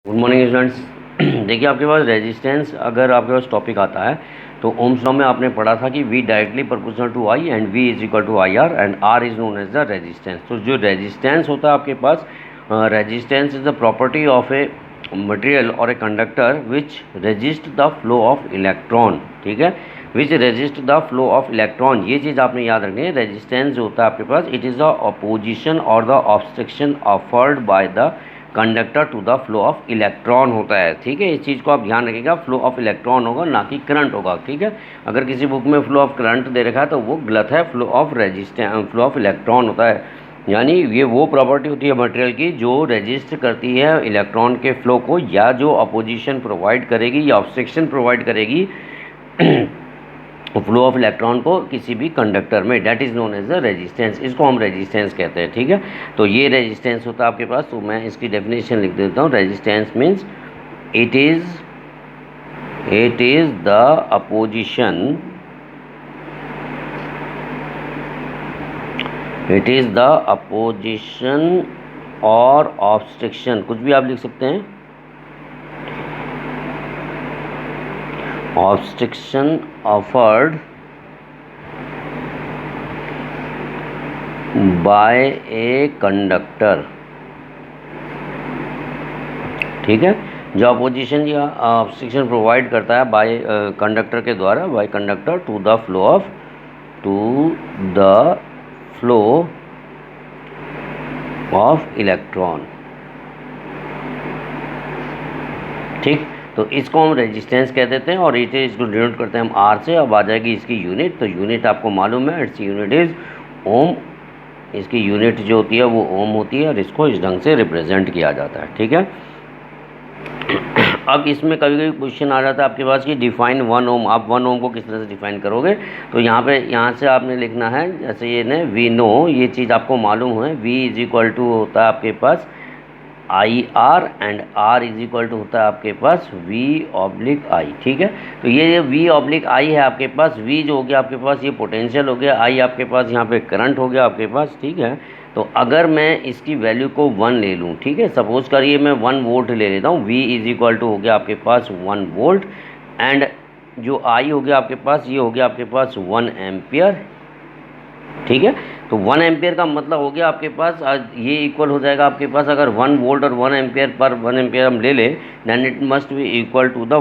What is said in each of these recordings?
Good morning students. देखिए आपके पास रेजिस्टेंस अगर आपके पास टॉपिक आता है तो ओम्स लॉ में आपने पढ़ा था कि V directly proportional to I and V is equal to IR and R is known as the resistance. तो जो रेजिस्टेंस होता है आपके पास, resistance is the property of a material और a conductor which resist the flow of electron. ठीक है, which resist the flow of electron, ये चीज़ आपने याद रखनी है। रेजिस्टेंस जो होता है आपके पास, इट इज़ द अपोजिशन और the obstruction offered by the conductor to the flow of electron होता है। ठीक है, इस चीज़ को आप ध्यान रखिएगा, फ्लो ऑफ इलेक्ट्रॉन होगा ना कि करंट होगा। ठीक है, अगर किसी बुक में फ्लो ऑफ करंट दे रखा है तो वो गलत है, flow of resistance flow of electron होता है। यानी ये वो प्रॉपर्टी होती है मटेरियल की जो रेजिस्ट करती है इलेक्ट्रॉन के फ्लो को, या जो अपोजिशन प्रोवाइड करेगी या ऑब्स्ट्रक्शन प्रोवाइड करेगी फ्लो ऑफ इलेक्ट्रॉन को किसी भी कंडक्टर में, that is known as the resistance. इसको हम रेजिस्टेंस कहते हैं। ठीक है, तो ये रेजिस्टेंस होता है आपके पास। तो मैं इसकी डेफिनेशन लिख देता हूँ। Resistance means it is the opposition, it is the opposition और ऑब्स्ट्रक्शन, कुछ भी आप लिख सकते हैं, ऑब्स्ट्रक्शन ऑफर्ड बाय ए कंडक्टर। ठीक है, जो अपोजिशन या ऑब्स्ट्रक्शन प्रोवाइड करता है बाय कंडक्टर के द्वारा, by conductor to the flow of electron. ठीक, तो इसको हम रेजिस्टेंस कह देते हैं और इसे इसको डिनोट करते हैं हम आर से। अब आ जाएगी इसकी यूनिट, तो यूनिट आपको मालूम है, इट्स यूनिट इज ओम। इसकी यूनिट जो होती है वो ओम होती है और इसको इस ढंग से रिप्रेजेंट किया जाता है। ठीक है, अब इसमें कभी कभी क्वेश्चन आ जाता है आपके पास कि डिफाइन 1 ओम। आप 1 ओम को किस तरह से डिफाइन करोगे? तो यहाँ से आपने लिखना है, जैसे ये ना वी नो, ये चीज़ आपको मालूम है, V इज इक्वल टू होता है आपके पास IR and R is equal to होता है आपके पास V ऑब्लिक I। ठीक है, तो ये V ऑब्लिक I है आपके पास। V जो हो गया आपके पास ये पोटेंशियल हो गया, I आपके पास यहाँ पे करंट हो गया आपके पास। ठीक है, तो अगर मैं इसकी वैल्यू को 1 ले लूँ, ठीक है, सपोज करिए मैं 1 वोल्ट ले लेता हूँ। V इज इक्वल टू हो गया आपके पास 1 वोल्ट एंड जो I हो गया आपके पास, ये हो गया आपके पास 1 एम्पियर। ठीक है, तो 1 एम्पियर का मतलब हो गया आपके पास, ये इक्वल हो जाएगा आपके पास, अगर 1 वोल्ट और 1 एम्पियर पर 1 एम्पियर हम ले लें, then it must be equal to the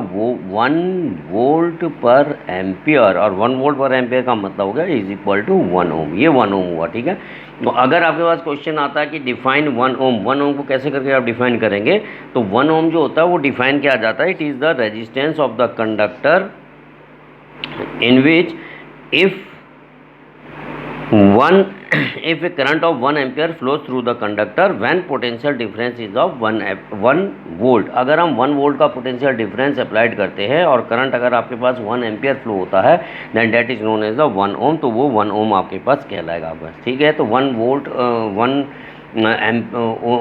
1 volt per ampere, और 1 वोल्ट पर एम्पियर का मतलब हो गया इज इक्वल टू 1 ओम। ये 1 ओम हुआ। ठीक है, तो अगर आपके पास क्वेश्चन आता है कि डिफाइन 1 ओम, 1 ओम को कैसे करके आप डिफाइन करेंगे? तो 1 ओम जो होता है वो डिफाइन किया जाता है, it is the resistance of the conductor in which if a current of 1 ampere flows through the conductor when potential difference is of 1 volt। अगर हम 1 वोल्ट का पोटेंशियल डिफरेंस अप्लाइड करते हैं और करंट अगर आपके पास 1 एम्पियर फ्लो होता है, then that is known as the 1 ohm. तो वो 1 ओम आपके पास कहलाएगा बस। ठीक है, तो 1 वोल्ट 1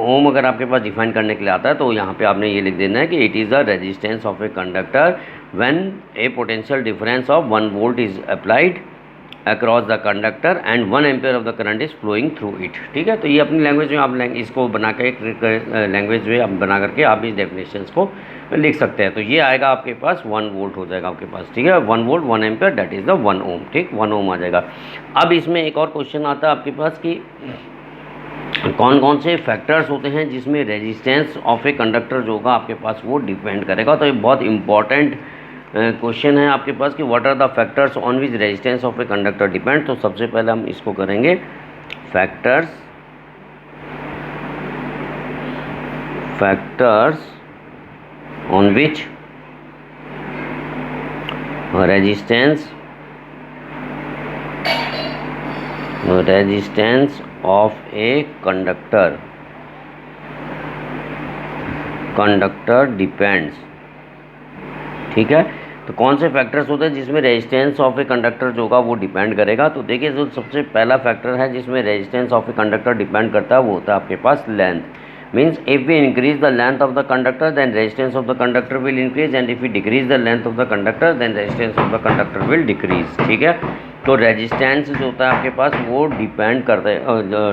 ओम अगर आपके पास डिफाइन करने के लिए आता है तो यहाँ पे आपने ये लिख देना है कि it is the resistance of a conductor when a potential difference of 1 volt is applied across the conductor and 1 ampere of the current is flowing through it. ठीक है, तो ये अपनी लैंग्वेज में आप इसको बना के लैंग्वेज में आप बना करके आप इस डेफिनेशंस को लिख सकते हैं। तो ये आएगा आपके पास 1 वोल्ट हो जाएगा आपके पास। ठीक है, 1 volt 1 ampere that is the 1 ओम। ठीक, 1 ओम आ जाएगा। अब इसमें एक और क्वेश्चन आता है आपके पास कि कौन कौन से फैक्टर्स होते हैं जिसमें रेजिस्टेंस ऑफ ए कंडक्टर जो होगा आपके पास वो डिपेंड करेगा। तो ये बहुत इंपॉर्टेंट क्वेश्चन है आपके पास कि what are the factors on which resistance of a conductor depend. तो सबसे पहले हम इसको करेंगे factors on which resistance of a conductor depends. ठीक है, तो कौन से फैक्टर्स होते हैं जिसमें रेजिस्टेंस ऑफ ए कंडक्टर जो होगा वो डिपेंड करेगा? तो देखिए, जो सबसे पहला फैक्टर है जिसमें resistance of a conductor depend करता है वो होता है आपके पास length. Means if we increase the length of the conductor then resistance of the conductor will increase and if we decrease the length of the conductor then resistance of the conductor will decrease. ठीक है, तो resistance जो होता है आपके पास वो depend करता है,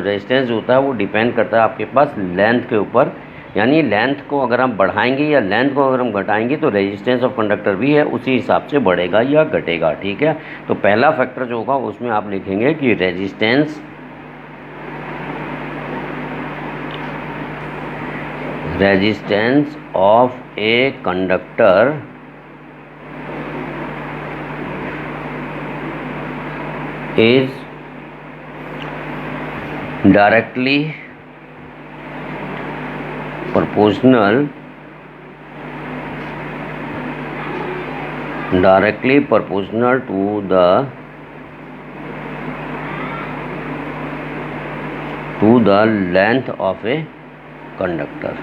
रेजिस्टेंस जो होता है वो डिपेंड करता है आपके पास लेंथ के ऊपर। यानी लेंथ को अगर हम बढ़ाएंगे या लेंथ को अगर हम घटाएंगे तो रेजिस्टेंस ऑफ कंडक्टर भी है उसी हिसाब से बढ़ेगा या घटेगा। ठीक है, तो पहला फैक्टर जो होगा उसमें आप लिखेंगे कि resistance of a conductor is directly proportional to the length of a conductor।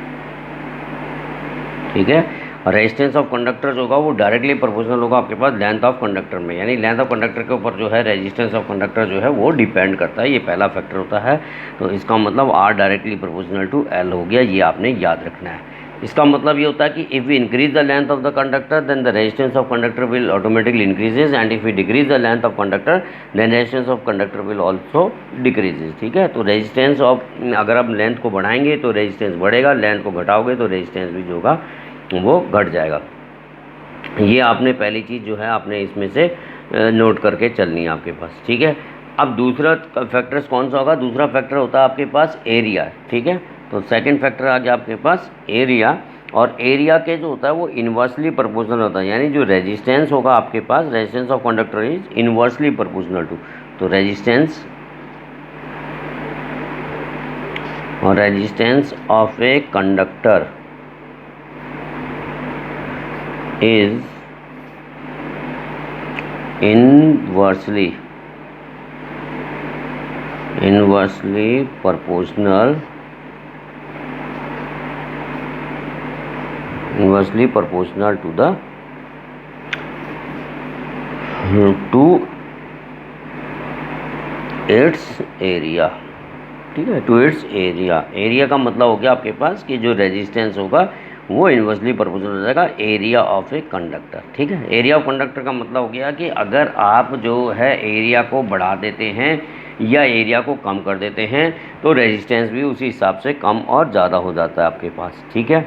ठीक है, रेजिस्टेंस ऑफ कंडक्टर जो होगा वो डायरेक्टली प्रोपोर्शनल होगा आपके पास लेंथ ऑफ कंडक्टर में, यानी लेंथ ऑफ कंडक्टर के ऊपर जो है रेजिस्टेंस ऑफ कंडक्टर जो है वो डिपेंड करता है। ये पहला फैक्टर होता है, तो इसका मतलब R directly proportional to L हो गया, ये आपने याद रखना है। इसका मतलब ये होता है कि if we increase the length of the conductor then the resistance of conductor will automatically increases, and if we decrease the length of conductor then resistance of conductor will also decreases. ठीक है, तो resistance of, अगर आप length को बढ़ाएंगे तो resistance बढ़ेगा, length को घटाओगे तो रेजिस्टेंस भी जो होगा वो घट जाएगा। ये आपने पहली चीज़ जो है आपने इसमें से नोट करके चलनी है आपके पास। ठीक है, अब दूसरा फैक्टर्स कौन सा होगा? दूसरा फैक्टर होता है आपके पास एरिया। ठीक है, तो सेकंड फैक्टर आ गया आपके पास एरिया, और एरिया के जो होता है वो इन्वर्सली प्रोपोर्शनल होता है, यानी जो रेजिस्टेंस होगा आपके पास, resistance of conductor is inversely proportional to, तो resistance of a conductor is inversely proportional to its area। ठीक है, टू इट्स एरिया। एरिया का मतलब हो गया आपके पास कि जो रेजिस्टेंस होगा वो इन्वर्सली प्रोपोर्शनल हो जाएगा एरिया ऑफ ए कंडक्टर। ठीक है, एरिया ऑफ कंडक्टर का मतलब हो गया कि अगर आप जो है एरिया को बढ़ा देते हैं या एरिया को कम कर देते हैं तो रेजिस्टेंस भी उसी हिसाब से कम और ज़्यादा हो जाता है आपके पास। ठीक है,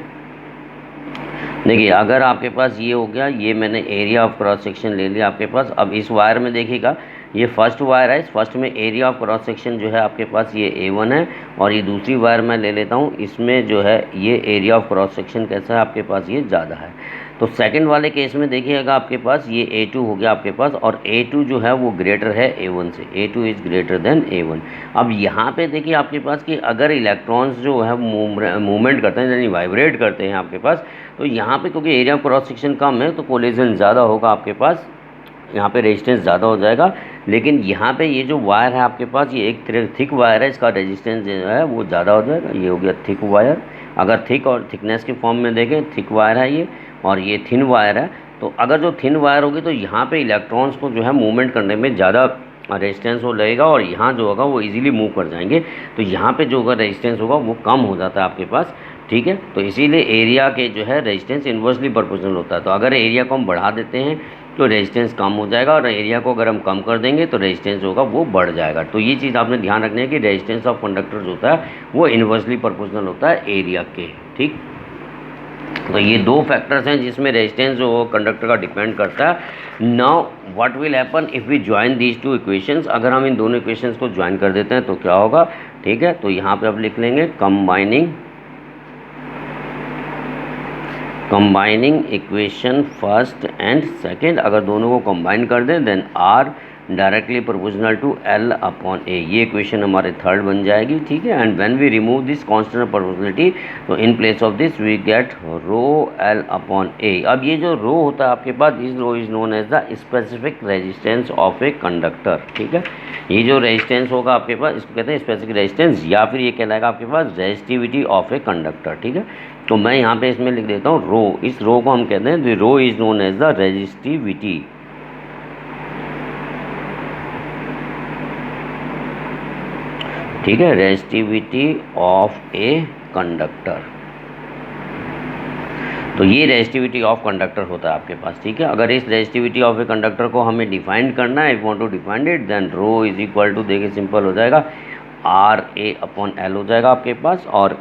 देखिए अगर आपके पास ये हो गया, ये मैंने एरिया ऑफ क्रॉस सेक्शन ले लिया आपके पास। अब इस वायर में देखिएगा, ये फर्स्ट वायर है, इस फर्स्ट में एरिया ऑफ क्रॉस सेक्शन जो है आपके पास ये A1 है, और ये दूसरी वायर मैं ले लेता हूँ, इसमें जो है ये एरिया ऑफ क्रॉस सेक्शन कैसा है आपके पास, ये ज़्यादा है। तो सेकंड वाले केस में देखिएगा आपके पास ये A2 हो गया आपके पास, और A2 जो है वो ग्रेटर है A1 से, A2 is greater than A1। अब यहाँ पे देखिए आपके पास कि अगर इलेक्ट्रॉन्स जो है मूवमेंट करते हैं यानी वाइब्रेट करते हैं आपके पास, तो यहाँ पे क्योंकि एरिया ऑफ क्रॉस सेक्शन कम है तो कोलिजन ज़्यादा होगा आपके पास, यहाँ पे रेजिस्टेंस ज़्यादा हो जाएगा। लेकिन यहाँ पे ये जो वायर है आपके पास, ये एक थिक वायर है, इसका रेजिस्टेंस जो है वो ज़्यादा हो जाएगा। ये हो गया थिक वायर, अगर थिक और थिकनेस के फॉर्म में देखें थिक वायर है ये, और ये थिन वायर है। तो अगर जो थिन वायर होगी तो यहाँ पे इलेक्ट्रॉन्स को जो है मूवमेंट करने में ज़्यादा रेजिस्टेंस वो लगेगा, और यहाँ जो होगा वो इजीली मूव कर जाएंगे, तो यहाँ पे जो होगा रेजिस्टेंस होगा वो कम हो जाता है आपके पास। ठीक है, तो इसीलिए एरिया के जो है रेजिस्टेंस इन्वर्सली प्रोपोर्शनल होता है। तो अगर एरिया को हम बढ़ा देते हैं तो रेजिस्टेंस कम हो जाएगा, और एरिया को अगर हम कम कर देंगे तो रेजिस्टेंस होगा वो बढ़ जाएगा। तो ये चीज़ आपने ध्यान रखनी है कि रेजिस्टेंस ऑफ कंडक्टर जो होता है वो इन्वर्सली प्रोपोर्शनल होता है एरिया के। ठीक, तो ये दो फैक्टर्स हैं जिसमें रेजिस्टेंस जो कंडक्टर का डिपेंड करता है। Now what will happen if we join these two equations, अगर हम इन दोनों इक्वेशंस को ज्वाइन कर देते हैं तो क्या होगा। ठीक है, तो यहाँ पे आप लिख लेंगे combining equation first and second, अगर दोनों को कंबाइन कर दें then R directly proportional to L upon A, ये इक्वेशन हमारे थर्ड बन जाएगी। ठीक है, and when we remove this constant proportionality तो in place of this we get rho L upon A. अब ये जो रो होता है आपके पास, this rho is known as the specific resistance of a conductor. ठीक है, ये जो रेजिस्टेंस होगा आपके पास इसको कहते हैं स्पेसिफिक रेजिस्टेंस, या फिर ये कहलाएगा आपके पास रेजिस्टिविटी ऑफ ए कंडक्टर। ठीक है, तो मैं यहाँ पे इसमें लिख देता हूँ रो, इस रो को हम कहते हैं the rho is known as the resistivity. ठीक है, रेजिस्टिविटी ऑफ ए कंडक्टर, तो ये रेजिस्टिविटी ऑफ कंडक्टर होता है आपके पास। ठीक है, अगर इस रेजिस्टिविटी ऑफ ए कंडक्टर को हमें डिफाइन करना है, if want to define it then rho is equal to, देखिए सिंपल हो जाएगा, आर ए अपॉन एल हो जाएगा आपके पास, और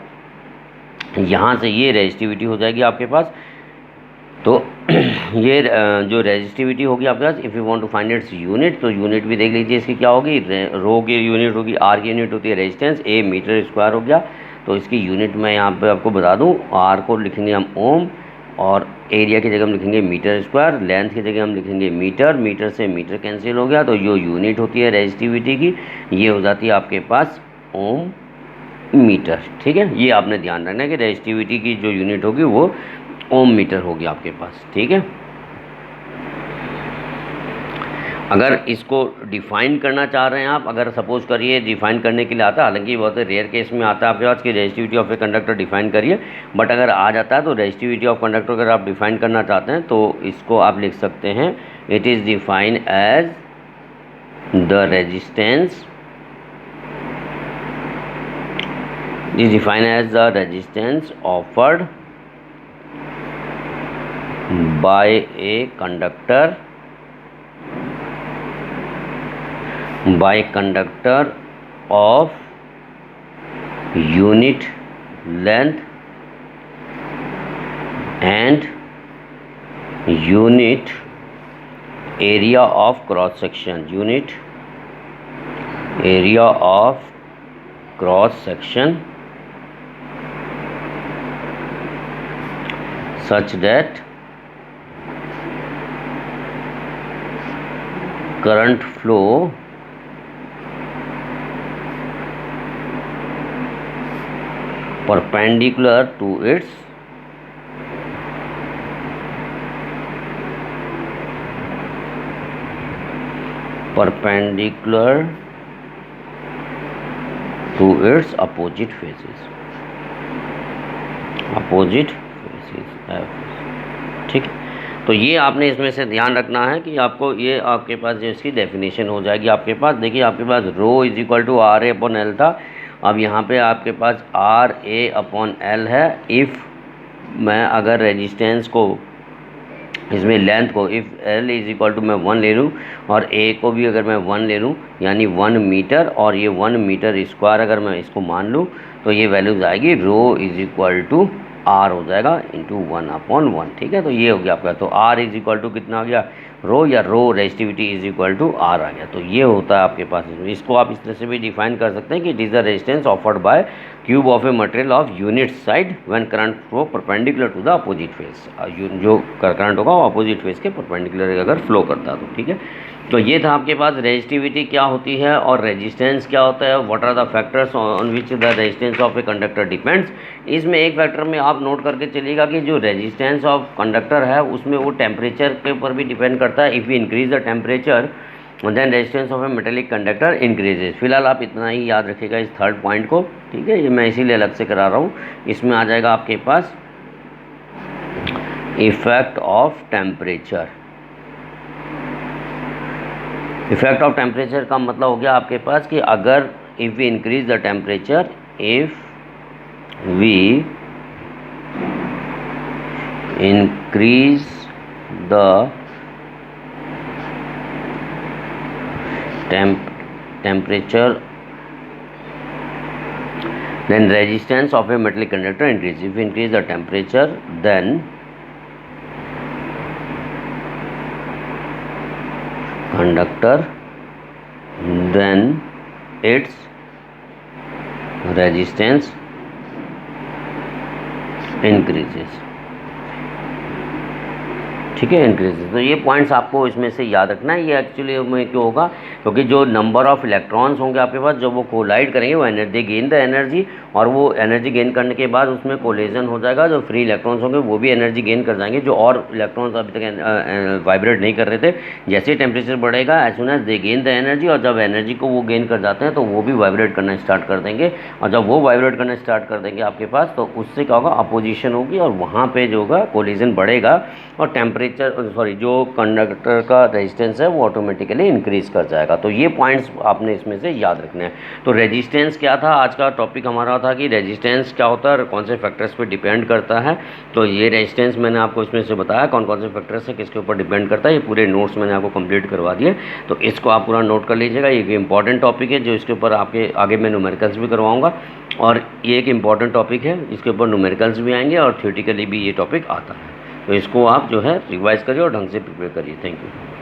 यहाँ से ये रेजिस्टिविटी हो जाएगी आपके पास। तो ये जो रेजिस्टिविटी होगी आपके पास, if you want to find its unit, तो यूनिट भी देख लीजिए इसकी क्या होगी। रो की यूनिट होगी, आर की यूनिट होती है रेजिस्टेंस, ए मीटर स्क्वायर हो गया। तो इसकी यूनिट मैं यहाँ पे आपको बता दूँ, आर को लिखेंगे हम ओम, और एरिया की जगह हम लिखेंगे मीटर स्क्वायर, लेंथ की जगह हम लिखेंगे मीटर, मीटर से मीटर कैंसिल हो गया। तो जो यूनिट होती है रेजिस्टिविटी की, ये हो जाती है आपके पास ओम मीटर। ठीक है, ये आपने ध्यान रखना है कि रेजिस्टिविटी की जो यूनिट होगी वो ओम मीटर होगी आपके पास। ठीक है, अगर इसको डिफाइन करना चाह रहे हैं आप, अगर सपोज करिए डिफाइन करने के लिए आता है, हालांकि बहुत रेयर केस में आता है आपके पास कि resistivity of a conductor define करिए, बट अगर आ जाता है तो रेजिस्टिविटी ऑफ कंडक्टर अगर आप डिफाइन करना चाहते हैं तो इसको आप लिख सकते हैं, it is define as the resistance, is defined as the resistance offered by a conductor of unit length and unit area of cross section, unit area of cross section, such that current flow perpendicular to its opposite phases, ठीक है। तो ये आपने इसमें से ध्यान रखना है कि आपको ये आपके पास जो इसकी डेफिनेशन हो जाएगी आपके पास। देखिए आपके पास rho is equal to R A upon L था, अब यहाँ पे आपके पास आर ए अपॉन एल है। इफ़ मैं अगर रेजिस्टेंस को, इसमें लेंथ को, if L is equal to मैं 1 ले लूँ और ए को भी अगर मैं 1 ले लूँ, यानी 1 मीटर, और ये 1 मीटर स्क्वायर अगर मैं इसको मान लूँ, तो ये वैल्यूज़ आएगी रो इज इक्वल टू आर हो जाएगा इंटू 1/1। ठीक है, तो ये हो गया आपका। तो आर इज इक्वल टू कितना आ गया, रो, या rho resistivity is equal to R आ गया। तो ये होता है आपके पास। इसको आप इस तरह से भी डिफाइन कर सकते हैं कि it is the resistance offered by cube of a material of unit side when current flow perpendicular to the opposite face, जो करंट होगा वो अपोजिट फेज के परपेंडिकुलर अगर फ्लो करता है तो। ठीक है, तो ये था आपके पास रेजिस्टिविटी क्या होती है और रेजिस्टेंस क्या होता है, what are the factors on which the resistance of a conductor depends. इसमें एक फैक्टर में आप नोट करके चलिएगा कि जो रेजिस्टेंस ऑफ कंडक्टर है उसमें वो टेम्परेचर के ऊपर भी डिपेंड करता है। If you increase the temperature then resistance of a metallic conductor increases. फिलहाल आप इतना ही याद रखिएगा इस थर्ड पॉइंट को। ठीक है, ये मैं इसीलिए अलग से करा रहा हूँ। इसमें आ जाएगा आपके पास effect of temperature. Effect of temperature का मतलब हो गया आपके पास कि अगर if we increase the temperature, if we increase the temperature then resistance of a metallic conductor increases. If we increase the temperature, then conductor, then its resistance increases। ठीक है, इंक्रीजेज। तो ये पॉइंट्स आपको इसमें से याद रखना है। ये एक्चुअली में क्यों होगा, क्योंकि जो नंबर ऑफ इलेक्ट्रॉन्स होंगे आपके पास, जब वो कोलाइड करेंगे वो एनर्जी गेन द एनर्जी, और वो एनर्जी गेन करने के बाद उसमें कोलिजन हो जाएगा। जो फ्री इलेक्ट्रॉन्स होंगे वो भी एनर्जी गेन कर जाएंगे, जो और इलेक्ट्रॉन्स अभी तक वाइब्रेट नहीं कर रहे थे। जैसे टेम्परेचर बढ़ेगा as soon as they gain the energy, और जब एनर्जी को वो गेन कर जाते हैं तो वो भी वाइब्रेट करना स्टार्ट कर देंगे, और जब वो वाइब्रेट करना स्टार्ट कर देंगे आपके पास, तो उससे क्या होगा, अपोजिशन होगी, और वहाँ पर जो होगा कोलिजन बढ़ेगा और टेम्परेचर टेम्परेचर सॉरी जो कंडक्टर का रेजिस्टेंस है वो ऑटोमेटिकली इंक्रीज़ कर जाएगा। तो ये पॉइंट्स आपने इसमें से याद रखने हैं। तो रेजिस्टेंस क्या था, आज का टॉपिक हमारा था कि रेजिस्टेंस क्या होता है और कौन से फैक्टर्स पे डिपेंड करता है। तो ये रेजिस्टेंस मैंने आपको इसमें से बताया कौन कौन से फैक्टर्स है, किसके ऊपर डिपेंड करता है। ये पूरे नोट्स मैंने आपको कंप्लीट करवा दिए, तो इसको आप पूरा नोट कर लीजिएगा। ये एक इंपॉर्टेंट टॉपिक है जो इसके ऊपर आपके आगे मैं न्यूमेरिकल्स भी करवाऊँगा, और ये एक इम्पॉर्टेंट टॉपिक है, इसके ऊपर न्यूमेरिकल्स भी आएंगे और थ्योरेटिकली भी ये टॉपिक आता है। तो इसको आप जो है रिवाइज़ करिए और ढंग से प्रिपेयर करिए। Thank you.